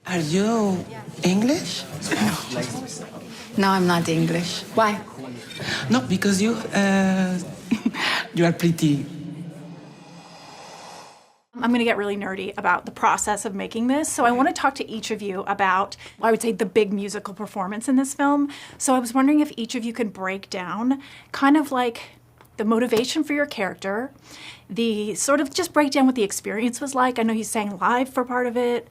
Are you English? No, I'm not English. Why? No, because you you are pretty. I'm going to get really nerdy about the process of making this. So I want to talk to each of you about, I would say, the big musical performance in this film. So I was wondering if each of you could break down kind of like the motivation for your character, the sort of just break down what the experience was like. I know you sang live for part of it,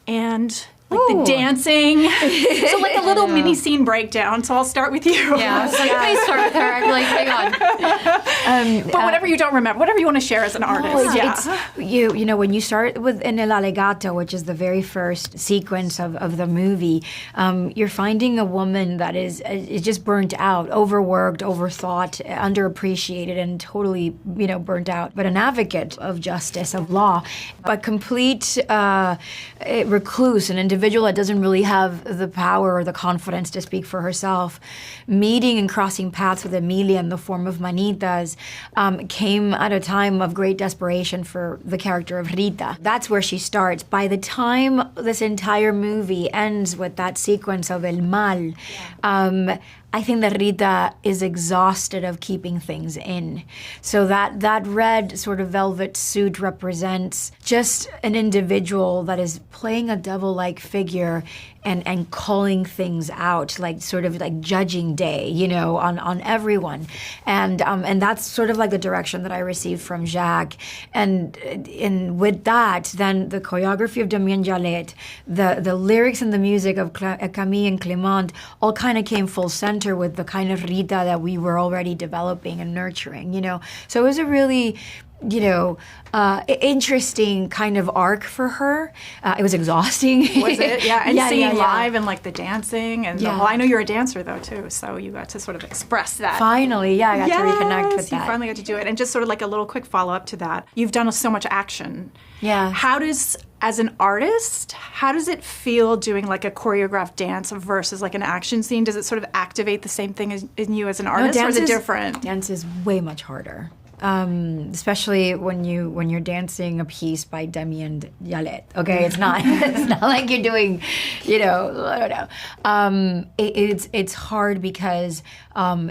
and like the dancing. So like a little mini scene breakdown. So I'll start with you. Yeah, so please start with her. I'd be like, hang on. But whatever you don't remember, whatever you want to share as an artist. It's you know, when you start with in El Allegato, which is the very first sequence of the movie, you're finding a woman that is just burnt out, overworked, overthought, underappreciated, and totally, you know, burnt out. But an advocate of justice, of law, a complete recluse, an individual that doesn't really have the power or the confidence to speak for herself, meeting and crossing paths with Emilia in the form of Manitas, came at a time of great desperation for the character of Rita. That's where she starts. By the time this entire movie ends with that sequence of El Mal, I think that Rita is exhausted of keeping things in. So that red sort of velvet suit represents just an individual that is playing a devil-like figure and calling things out, like sort of like judging day, you know, on everyone. And that's sort of like the direction that I received from Jacques. And with that, then the choreography of Damien Jallet, the lyrics and the music of Camille and Clément all kind of came full center with the kind of Rita that we were already developing and nurturing, you know. So it was a really, you know, interesting kind of arc for her. It was exhausting. Was it? Yeah, and singing live and like the dancing and the whole, I know you're a dancer though too, so you got to sort of express that. Finally, I got to reconnect with that. You finally got to do it. And just sort of like a little quick follow-up to that. You've done so much action. Yeah. How does, as an artist, how does it feel doing like a choreographed dance versus like an action scene? Does it sort of activate the same thing in you as an artist, or is it different? Dance is way much harder. Especially when you're dancing a piece by Damien Jallet. Okay, it's not like you're doing, you know, I don't know. It's hard because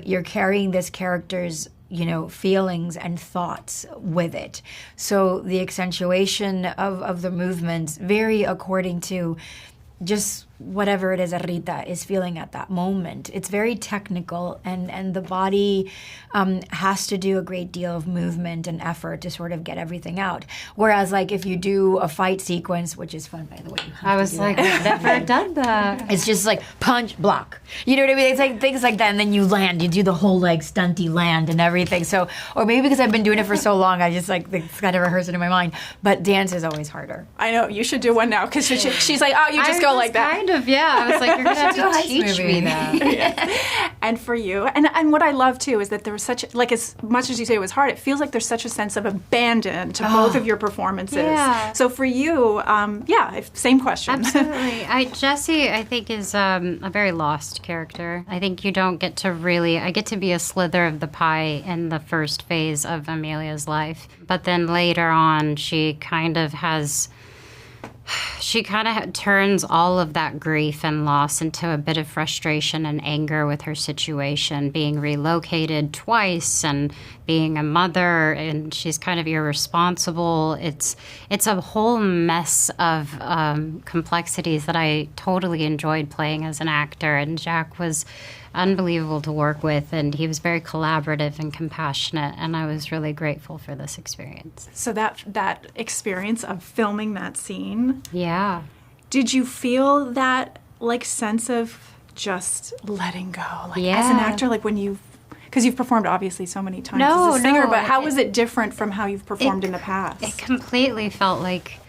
you're carrying this character's, you know, feelings and thoughts with it. So the accentuation of the movements vary according to just whatever it is that Rita is feeling at that moment. It's very technical, and the body has to do a great deal of movement and effort to sort of get everything out. Whereas, like, if you do a fight sequence, which is fun, by the way. I was like, I've never done that. It's just like punch, block. You know what I mean? It's like things like that, and then you land. You do the whole, like, stunty land and everything. So, or maybe because I've been doing it for so long, I just, like, kind of rehearse it in my mind. But dance is always harder. I know. You should do one now, because she's like, oh, you just go like that. Yeah, I was like, you're going to have to teach me that. And for you, and what I love too is that there was such, like, as much as you say it was hard, it feels like there's such a sense of abandon to both of your performances. Yeah. So for you, same question. Absolutely. Jesse, I think, is a very lost character. I think you don't get to really, I get to be a slither of the pie in the first phase of Emilia's life. But then later on, she kind of turns all of that grief and loss into a bit of frustration and anger with her situation, being relocated twice and being a mother, and she's kind of irresponsible. It's a whole mess of complexities that I totally enjoyed playing as an actor, and Jacques was unbelievable to work with, and he was very collaborative and compassionate, and I was really grateful for this experience. So that experience of filming that scene, yeah, did you feel that like sense of just letting go, like as an actor, like when because you've performed obviously so many times as a singer, but how was it different from how you've performed in the past? It completely felt like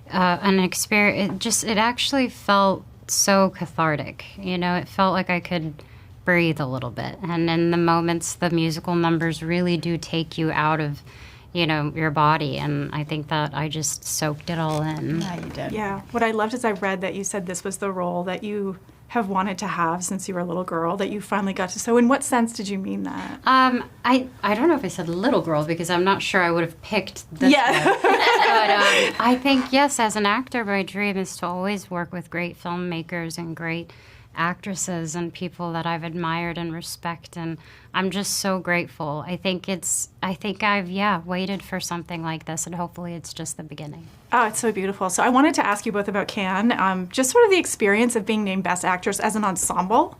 an experience. It actually felt so cathartic. You know, it felt like I could breathe a little bit. And in the moments, the musical numbers really do take you out of your body. And I think that I just soaked it all in. Yeah, you did. Yeah. What I loved is I read that you said this was the role that you have wanted to have since you were a little girl, that you finally got to. So in what sense did you mean that? I don't know if I said little girl, because I'm not sure I would have picked this one. But I think, yes, as an actor, my dream is to always work with great filmmakers and great actresses and people that I've admired and respect, and I'm just so grateful. I think I've waited for something like this, and hopefully it's just the beginning. Oh, it's so beautiful. So I wanted to ask you both about Cannes, just sort of the experience of being named Best Actress as an ensemble,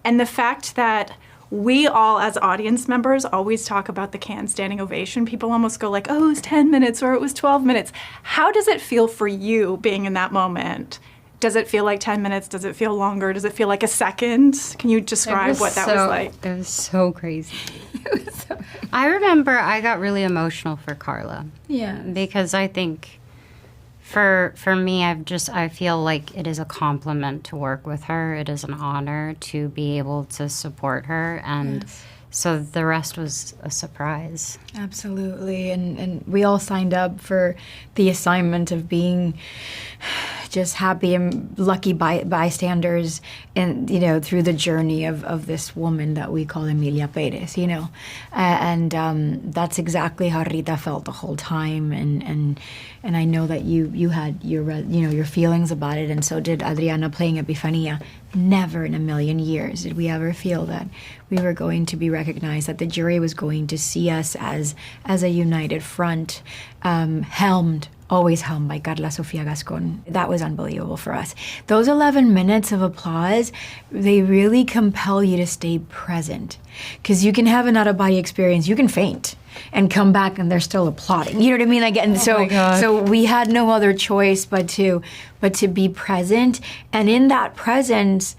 and the fact that we all, as audience members, always talk about the Cannes standing ovation. People almost go like, oh, it was 10 minutes or it was 12 minutes. How does it feel for you being in that moment? Does it feel like 10 minutes? Does it feel longer? Does it feel like a second? Can you describe what that was like? It was so crazy. I remember I got really emotional for Karla. Yeah. Because I think for me, I feel like it is a compliment to work with her. It is an honor to be able to support her. And so the rest was a surprise. Absolutely. And we all signed up for the assignment of being just happy and lucky bystanders and through the journey of this woman that we call Emilia Pérez, and that's exactly how Rita felt the whole time, and I know that you had your feelings about it, and so did Adriana playing Epifania. Never in a million years did we ever feel that we were going to be recognized, that the jury was going to see us as a united front, always helmed by Karla Sofía Gascón. That was unbelievable for us. Those 11 minutes of applause, they really compel you to stay present. Because you can have an out-of-body experience, you can faint and come back and they're still applauding. You know what I mean? And so we had no other choice but to be present. And in that presence,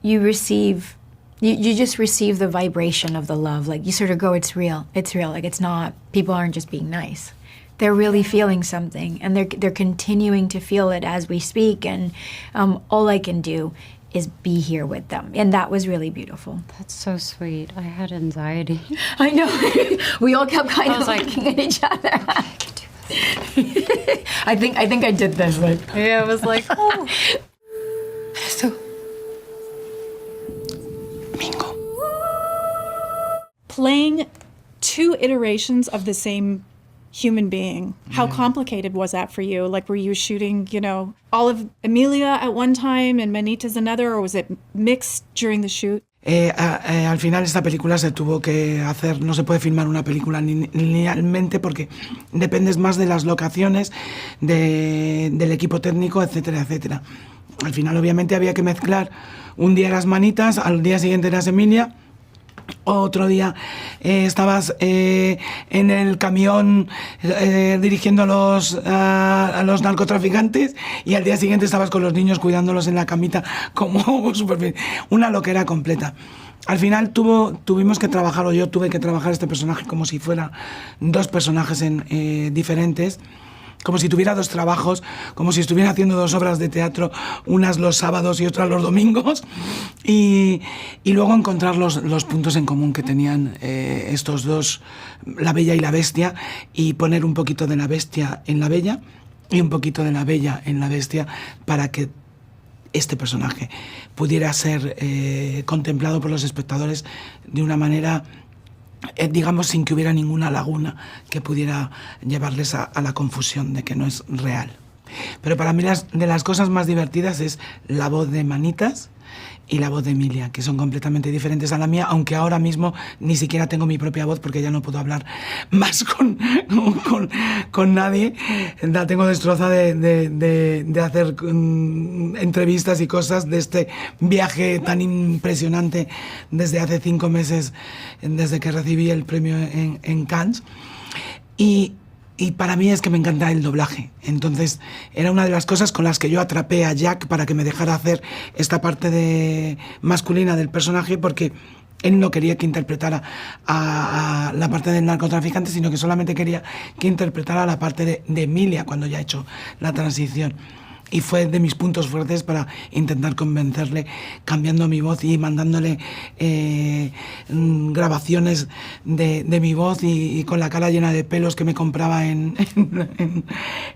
you just receive the vibration of the love. Like you sort of go, it's real. Like it's not, people aren't just being nice. They're really feeling something, and they're continuing to feel it as we speak, and all I can do is be here with them, and that was really beautiful. That's so sweet. I had anxiety. I know. We all kept kind of looking at each other. I can do this. I think I did this. I was like, oh. Esto. Mingo. Playing two iterations of the same human being. How complicated was that for you? Like, were you shooting, all of Emilia at one time and Manita's another, or was it mixed during the shoot? Al final esta película se tuvo que hacer, no se puede filmar una película linealmente porque dependes más de las locaciones, del equipo técnico, etcétera, etcétera. Al final obviamente había que mezclar, un día eras Manitas, al día siguiente eras Emilia, otro día estabas en el camión dirigiendo a los narcotraficantes, y al día siguiente estabas con los niños cuidándolos en la camita, como súper bien. Una loquera completa. Al final tuvimos que trabajar, o yo tuve que trabajar este personaje como si fuera dos personajes diferentes, como si tuviera dos trabajos, como si estuviera haciendo dos obras de teatro, unas los sábados y otras los domingos, y luego encontrar los puntos en común que tenían estos dos, la Bella y la Bestia, y poner un poquito de la Bestia en la Bella y un poquito de la Bella en la Bestia para que este personaje pudiera ser contemplado por los espectadores de una manera, digamos, sin que hubiera ninguna laguna que pudiera llevarles a la confusión de que no es real. Pero para mí de las cosas más divertidas es la voz de Manitas y la voz de Emilia, que son completamente diferentes a la mía, aunque ahora mismo ni siquiera tengo mi propia voz porque ya no puedo hablar más con nadie. La tengo destrozada de hacer entrevistas y cosas, de este viaje tan impresionante desde hace 5 meses, desde que recibí el premio en Cannes. Y para mí es que me encanta el doblaje. Entonces era una de las cosas con las que yo atrapé a Jack para que me dejara hacer esta parte masculina del personaje, porque él no quería que interpretara a la parte del narcotraficante, sino que solamente quería que interpretara la parte de Emilia cuando ya ha hecho la transición. Y fue de mis puntos fuertes para intentar convencerle, cambiando mi voz y mandándole grabaciones de mi voz y con la cara llena de pelos que me compraba en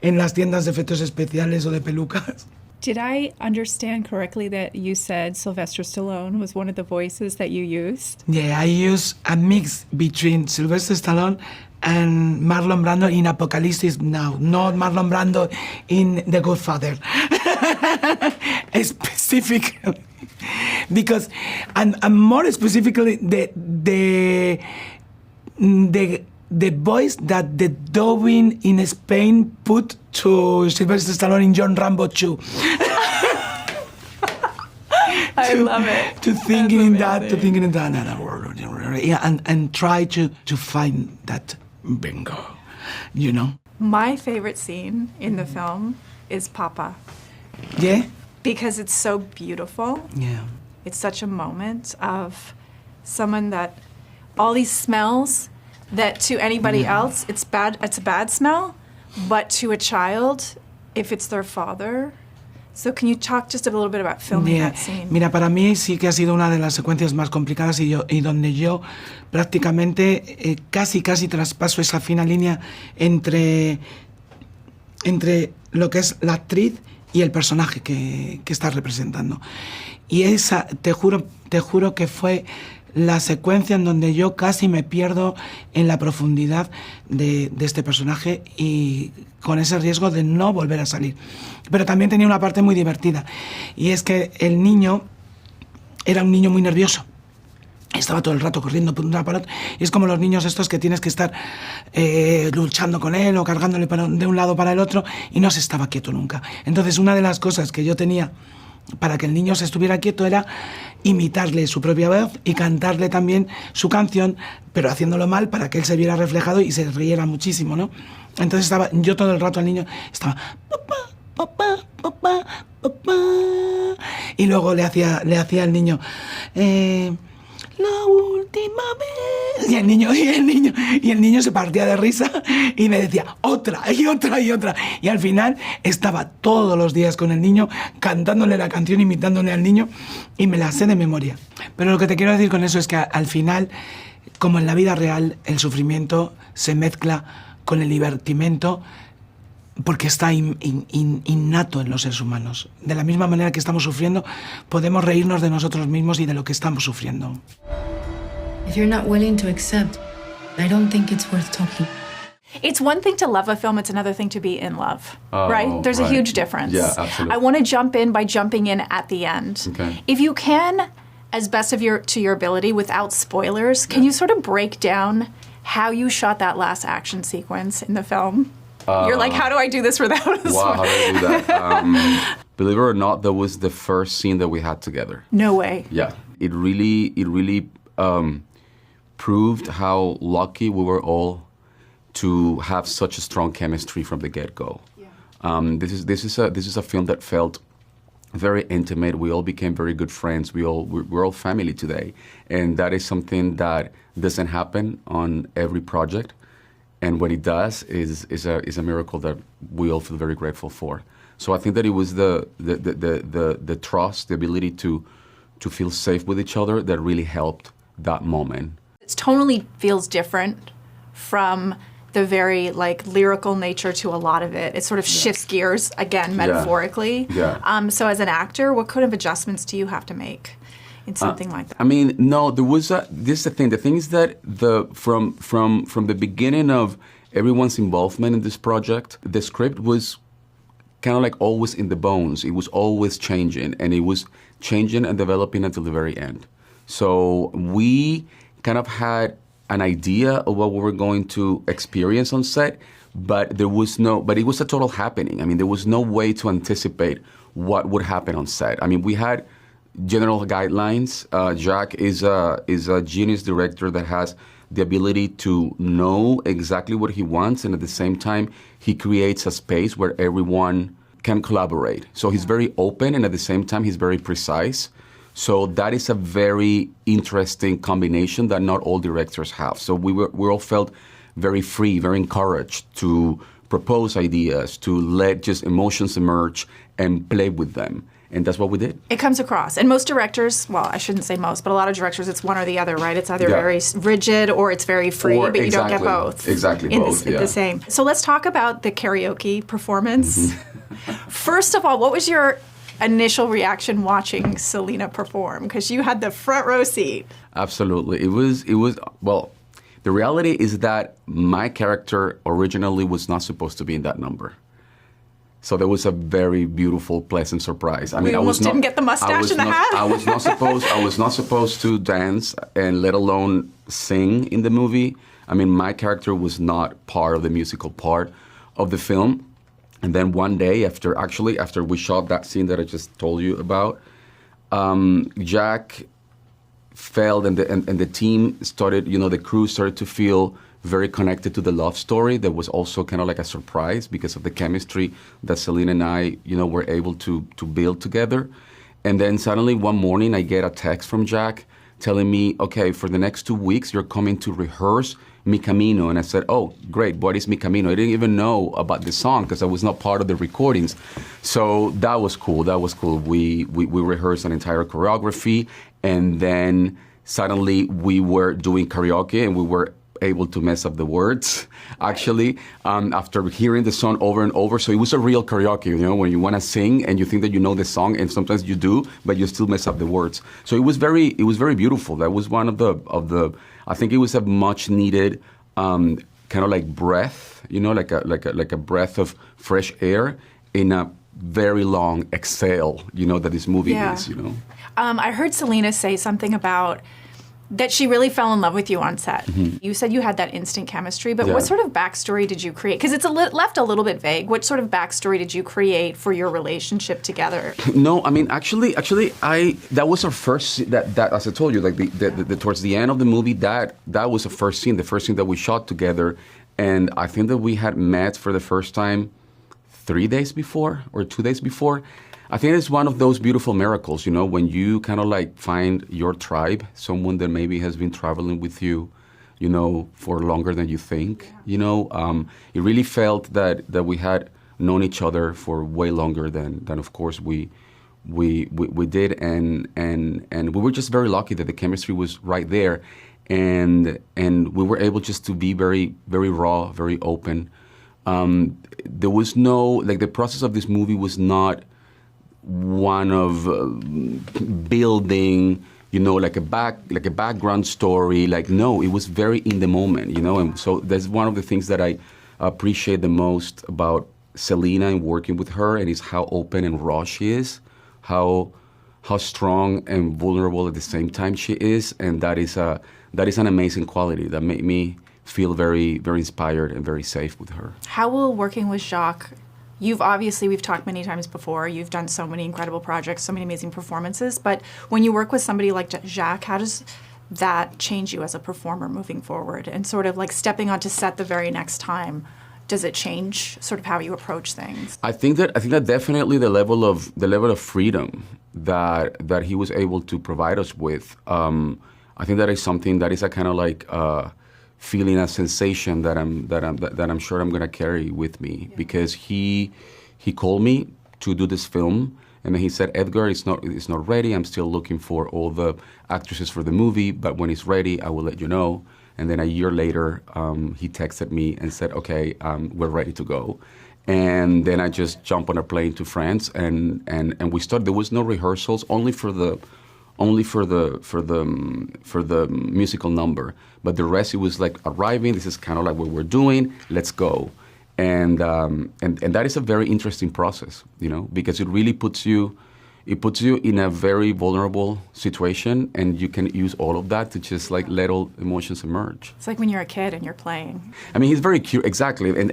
las tiendas de efectos especiales o de pelucas. Did I understand correctly that you said Sylvester Stallone was one of the voices that you used? Yeah, I use a mix between Sylvester Stallone and Marlon Brando in Apocalypse Now, not Marlon Brando in The Godfather. Specifically, because and more specifically the voice that the dubbing in Spain put to Sylvester Stallone in John Rambo 2. I love it. To thinking in that, yeah, and try to find that bingo, you know. My favorite scene in the film is Papa, Yeah, because it's so beautiful. yeah. It's such a moment of someone that all these smells that to anybody else it's a bad smell, but to a child, if it's their father. So can you talk just a little bit about filming that scene? Mira, para mí sí que ha sido una de las secuencias más complicadas y donde yo prácticamente casi traspaso esa fina línea entre lo que es la actriz y el personaje que está representando. Y esa, te juro que fue la secuencia en donde yo casi me pierdo en la profundidad de este personaje y con ese riesgo de no volver a salir. Pero también tenía una parte muy divertida, y es que el niño era un niño muy nervioso. Estaba todo el rato corriendo por un lado para otro, y es como los niños estos que tienes que estar luchando con él o cargándole de un lado para el otro, y no se estaba quieto nunca. Entonces, una de las cosas que yo tenía para que el niño se estuviera quieto era imitarle su propia voz y cantarle también su canción, pero haciéndolo mal para que él se viera reflejado y se riera muchísimo, ¿no? Entonces estaba yo todo el rato al niño, estaba papá, papá, papá, papá, y luego le hacía al niño la última vez, y el niño se partía de risa y me decía otra y otra y otra, y al final estaba todos los días con el niño cantándole la canción, imitándole al niño, y me la sé de memoria. Pero lo que te quiero decir con eso es que al final, como en la vida real, el sufrimiento se mezcla con el divertimento, porque está innato en los seres humanos. De la misma manera que estamos sufriendo, podemos reírnos de nosotros mismos y de lo que estamos sufriendo. If you're not willing to accept, I don't think it's worth talking. It's one thing to love a film, it's another thing to be in love, right? There's a huge difference. Yeah, absolutely. I want to jump in by jumping in at the end. Okay. If you can, as best of your ability, without spoilers, can you sort of break down how you shot that last action sequence in the film? You're like, how do I do this without a spoiler? Wow, how do I do that? Believe it or not, that was the first scene that we had together. No way. Yeah, it really proved how lucky we were all to have such a strong chemistry from the get-go. Yeah. This is a film that felt very intimate. We all became very good friends. We're all family today, and that is something that doesn't happen on every project. And when it does, is a miracle that we all feel very grateful for. So I think that it was the trust, the ability to feel safe with each other that really helped that moment. It tonally feels different from the very lyrical nature to a lot of it. It sort of shifts gears again, metaphorically. Yeah. So as an actor, what kind of adjustments do you have to make in something like that? I mean, no, there was this is the thing. The thing is that from the beginning of everyone's involvement in this project, the script was kind of like always in the bones. It was always changing, and it was changing and developing until the very end. So we kind of had an idea of what we were going to experience on set, but it was a total happening. I mean, there was no way to anticipate what would happen on set. I mean, we had general guidelines. Jack is a genius director that has the ability to know exactly what he wants, and at the same time, he creates a space where everyone can collaborate. So he's very open, and at the same time, he's very precise. So that is a very interesting combination that not all directors have. So we all felt very free, very encouraged to propose ideas, to let just emotions emerge and play with them. And that's what we did. It comes across. And most directors, well, I shouldn't say most, but a lot of directors, it's one or the other, right? It's either very rigid or it's very free, but you don't get both. Exactly, both, the same. So let's talk about the karaoke performance. First of all, what was your initial reaction watching Selena perform? Because you had the front row seat. Absolutely. It was, well, the reality is that my character originally was not supposed to be in that number. So there was a very beautiful, pleasant surprise. I mean, I almost didn't get the mustache and the hat. I was not supposed to dance, and let alone sing in the movie. I mean, my character was not part of the musical part of the film. And then one day, after we shot that scene that I just told you about, Jack felt, and the team started, the crew started to feel very connected to the love story. That was also kind of like a surprise because of the chemistry that Selena and I, were able to build together. And then suddenly one morning I get a text from Jack telling me, okay, for the next 2 weeks, you're coming to rehearse Mi Camino. And I said, oh, great, what is Mi Camino? I didn't even know about the song because I was not part of the recordings. So that was cool. We rehearsed an entire choreography, and then suddenly we were doing karaoke, and we were able to mess up the words, actually, after hearing the song over and over. So it was a real karaoke, when you want to sing and you think that you know the song, and sometimes you do, but you still mess up the words. So it was very beautiful. That was one of the I think it was a much needed kind of like breath, like a breath of fresh air in a very long exhale, that this movie is, I heard Selena say something about that she really fell in love with you on set. Mm-hmm. You said you had that instant chemistry, but what sort of backstory did you create? Because it's left a little bit vague. What sort of backstory did you create for your relationship together? No, I mean, actually, that was our first, that as I told you, like the towards the end of the movie, that was the first scene that we shot together. And I think that we had met for the first time 3 days before or 2 days before. I think it's one of those beautiful miracles, when you kind of like find your tribe, someone that maybe has been traveling with you, for longer than you think. It really felt that we had known each other for way longer than of course we did, and we were just very lucky that the chemistry was right there, and we were able just to be very, very raw, very open. There was no, the process of this movie was not one of building, like a background story. No, it was very in the moment, And so that's one of the things that I appreciate the most about Selena and working with her, and is how open and raw she is, how strong and vulnerable at the same time she is, and that is an amazing quality that made me feel very, very inspired and very safe with her. How will working with Jacques? We've talked many times before, you've done so many incredible projects, so many amazing performances, but when you work with somebody like Jacques, how does that change you as a performer moving forward? And sort of like stepping onto set the very next time, does it change sort of how you approach things? I think that definitely the level of freedom that he was able to provide us with, I think that is something that is a kind of like feeling, a sensation that I'm sure I'm gonna carry with me, because he called me to do this film, and then he said, Édgar, it's not ready. I'm still looking for all the actresses for the movie, but when it's ready, I will let you know. And then a year later, he texted me and said, okay, we're ready to go. And then I just jumped on a plane to France, and we started. There was no rehearsals, only for the musical number, but the rest, it was like arriving. This is kind of like what we're doing. Let's go, and that is a very interesting process, because it really puts you in a very vulnerable situation, and you can use all of that to just like let all emotions emerge. It's like when you're a kid and you're playing. I mean, he's very cute, exactly, and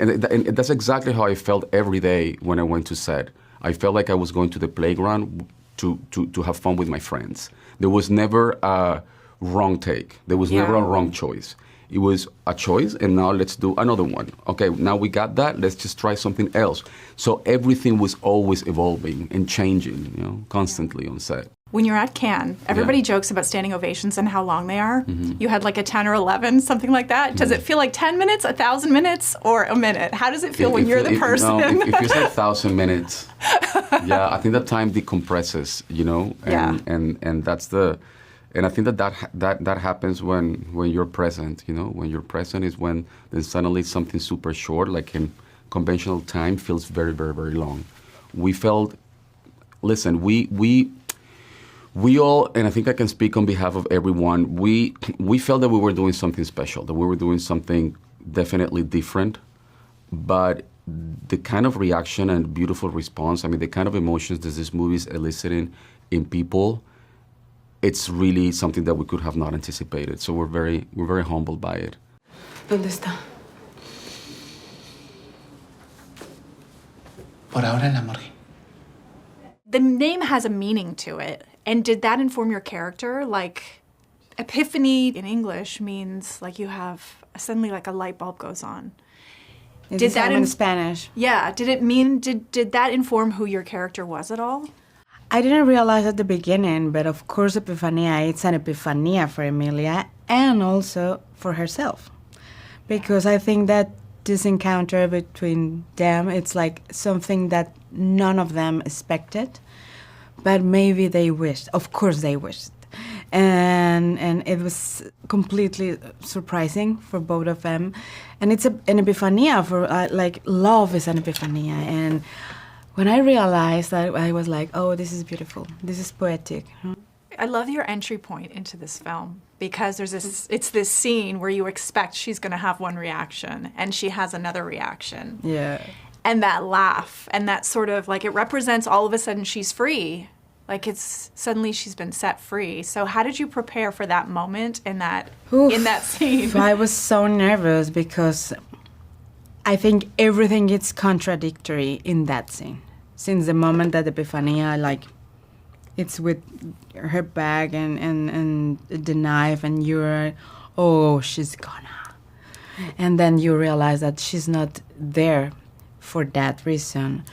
that's exactly how I felt every day when I went to set. I felt like I was going to the playground to have fun with my friends. There was never a wrong take. There was never a wrong choice. It was a choice, and now let's do another one. Okay, now we got that, let's just try something else. So everything was always evolving and changing, constantly on set. When you're at Cannes, everybody jokes about standing ovations and how long they are. You had like a 10 or 11, something like that. Does it feel like 10 minutes, 1,000 minutes, or a minute? How does it feel when you're the person? No, it feels like 1,000 minutes. Yeah, I think that time decompresses, you know, and that's the, and I think that happens when you're present, you know. When you're present is when then suddenly something super short, like in conventional time, feels very, very, very long. We felt, listen, we all, and I think I can speak on behalf of everyone, we felt that we were doing something special, that we were doing something definitely different, but the kind of reaction and beautiful response, I mean, the kind of emotions that this movie is eliciting in people, it's really something that we could have not anticipated. So we're very humbled by it. ¿Dónde está? Por ahora en la morgue. The name has a meaning to it. And did that inform your character? Like, epiphany in English means like you have, suddenly like a light bulb goes on. Did that in Spanish? Yeah. Did that inform who your character was at all? I didn't realize at the beginning, but of course Epifania, it's an epifania for Emilia and also for herself. Because I think that this encounter between them, it's like something that none of them expected. But maybe they wished. Of course they wished. And it was completely surprising for both of them. And it's an epiphania for, like, love is an epiphania. And when I realized that, I was like, oh, this is beautiful. This is poetic. I love your entry point into this film because it's this scene where you expect she's going to have one reaction and she has another reaction. Yeah. And that laugh and that sort of, like, it represents all of a sudden she's free. Like, it's suddenly she's been set free. So how did you prepare for that moment in that scene? I was so nervous because I think everything is contradictory in that scene. Since the moment that Epifania, like, it's with her bag and the knife and you're, oh, she's gonna. And then you realize that she's not there for that reason.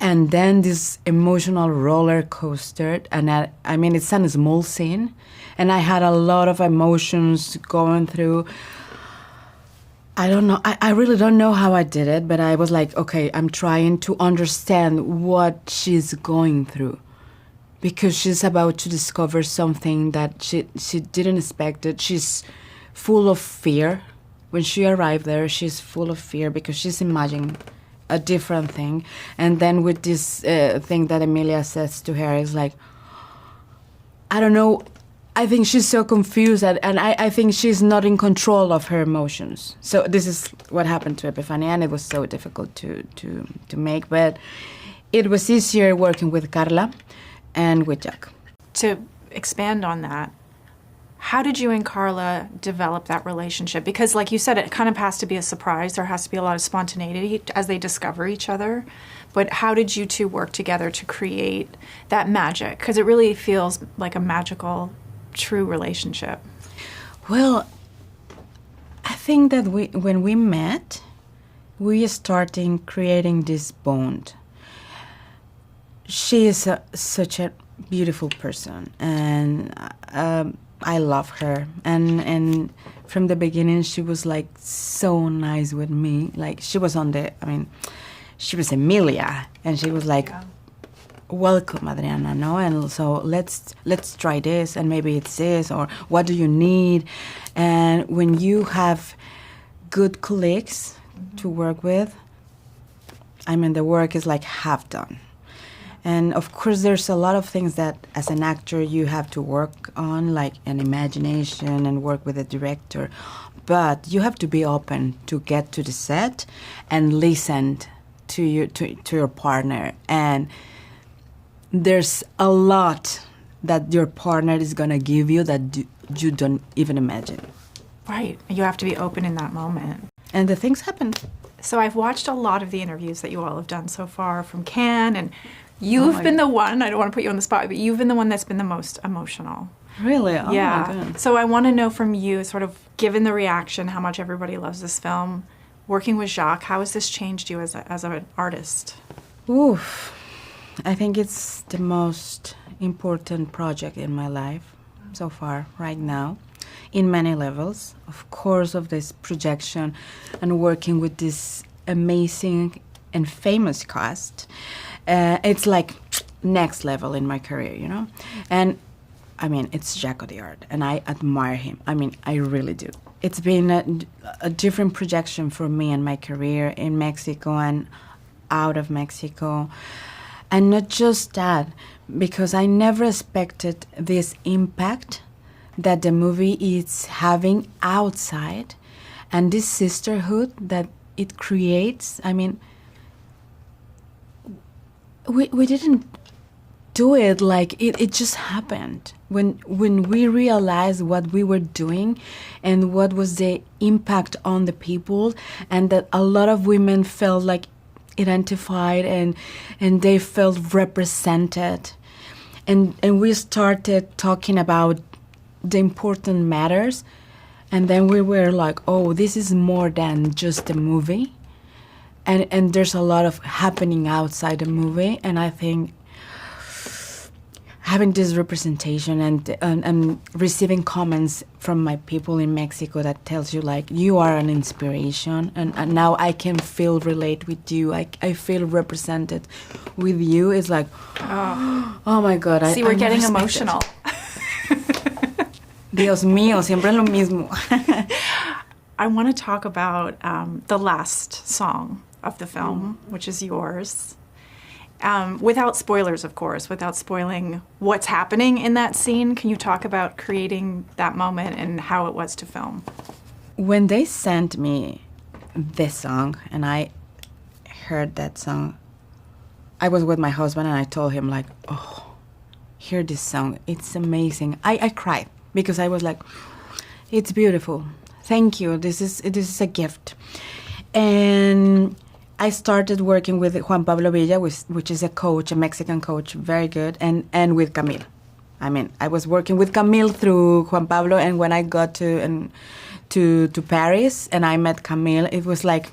And then this emotional roller coaster, and I mean, it's a small scene, and I had a lot of emotions going through. I don't know, I really don't know how I did it, but I was like, okay, I'm trying to understand what she's going through. Because she's about to discover something that she didn't expect it. She's full of fear. When she arrived there, she's full of fear because she's imagining a different thing. And then with this thing that Emilia says to her is like, I don't know, I think she's so confused and I think she's not in control of her emotions. So this is what happened to Epifania, and it was so difficult to make, but it was easier working with Karla and with Jack. To expand on that, how did you and Karla develop that relationship? Because like you said, it kind of has to be a surprise. There has to be a lot of spontaneity as they discover each other. But how did you two work together to create that magic? Because it really feels like a magical, true relationship. Well, I think that when we met, we started creating this bond. She is such a beautiful person, and I love her. And from the beginning, she was like so nice with me. Like she was she was Emilia, and she was like, welcome, Adriana, no? And so let's try this, and maybe it's this, or what do you need? And when you have good colleagues to work with, I mean, the work is like half done. And of course, there's a lot of things that as an actor you have to work on, like an imagination and work with a director. But you have to be open to get to the set and listen to your partner. And there's a lot that your partner is going to give you that you don't even imagine. Right. You have to be open in that moment. And the things happen. So I've watched a lot of the interviews that you all have done so far from Cannes, and you've been the one, I don't want to put you on the spot, but you've been the one that's been the most emotional. Really? Oh yeah. My God. So I want to know from you, sort of, given the reaction, how much everybody loves this film, working with Jacques, how has this changed you as an artist? Oof. I think it's the most important project in my life so far, right now, in many levels. Of course, of this projection and working with this amazing and famous cast. It's like next level in my career, you know? And I mean, it's Jacques Audiard, and I admire him. I mean, I really do. It's been a different projection for me in my career in Mexico and out of Mexico. And not just that, because I never expected this impact that the movie is having outside and this sisterhood that it creates. I mean, we didn't do it, like it just happened. When we realized what we were doing and what was the impact on the people, and that a lot of women felt like identified and they felt represented, and we started talking about the important matters, and then we were like, oh, this is more than just a movie, and there's a lot of happening outside the movie. And I think having this representation and receiving comments from my people in Mexico that tells you, like, you are an inspiration, and now I can relate with you. I feel represented with you. It's like, oh my God. See, we're getting emotional. Dios mío, siempre lo mismo. I want to talk about the last song of the film, which is yours. Without spoilers, of course, without spoiling what's happening in that scene, can you talk about creating that moment and how it was to film? When they sent me this song and I heard that song, I was with my husband and I told him, like, oh, hear this song. It's amazing. I cried because I was like, it's beautiful. Thank you. This is a gift. And I started working with Juan Pablo Villa, which is a coach, a Mexican coach, very good, and with Camille. I mean, I was working with Camille through Juan Pablo, and when I got to Paris and I met Camille, it was like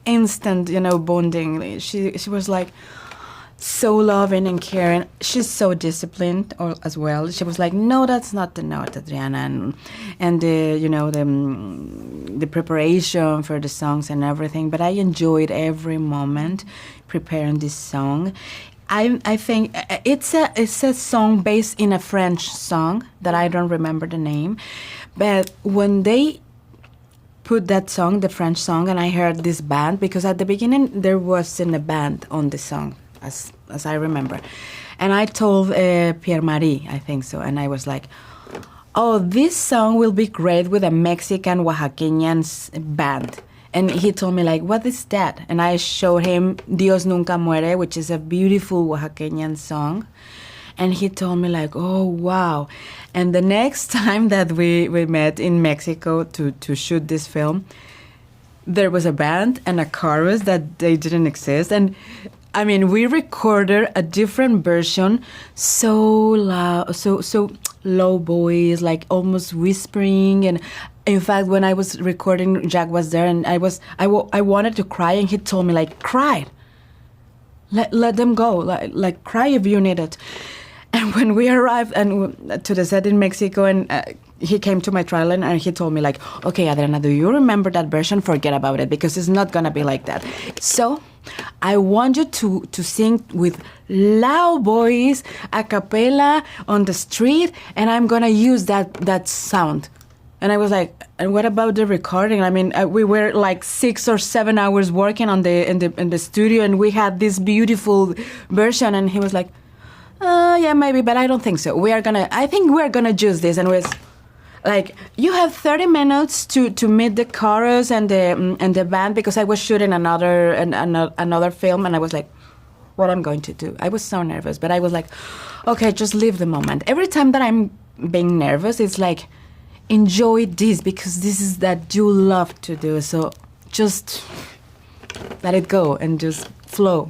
instant, bonding. She was like so loving and caring. She's so disciplined as well. She was like, no, that's not the note, Adriana, and the preparation for the songs and everything. But I enjoyed every moment preparing this song. I think it's a song based in a French song that I don't remember the name, but when they put that song, the French song, and I heard this band, because at the beginning there wasn't a band on the song, as I remember. And I told Pierre-Marie, I think so, and I was like, oh, this song will be great with a Mexican Oaxaqueñan band. And he told me, like, what is that? And I showed him Dios Nunca Muere, which is a beautiful Oaxaqueñan song. And he told me, like, oh, wow. And the next time that we met in Mexico to shoot this film, there was a band and a chorus that they didn't exist. And I mean, we recorded a different version, so loud, so low voice, like almost whispering. And in fact, when I was recording, Jack was there, and I wanted to cry, and he told me, like, cry, let them go, like cry if you need it. And when we arrived to the set in Mexico, and he came to my trial, and he told me, like, okay, Adriana, do you remember that version? Forget about it, because it's not gonna be like that. So I want you to sing with loud voice, a cappella on the street, and I'm gonna use that sound. And I was like, and what about the recording? I mean, we were like 6 or 7 hours working in the studio, and we had this beautiful version. And he was like, yeah, maybe, but I don't think so. I think we're gonna use this. And it was like, you have 30 minutes to meet the chorus and the band, because I was shooting another film, and I was like, what I'm going to do? I was so nervous, but I was like, okay, just live the moment. Every time that I'm being nervous, it's like, enjoy this, because this is that you love to do. So just let it go and just flow.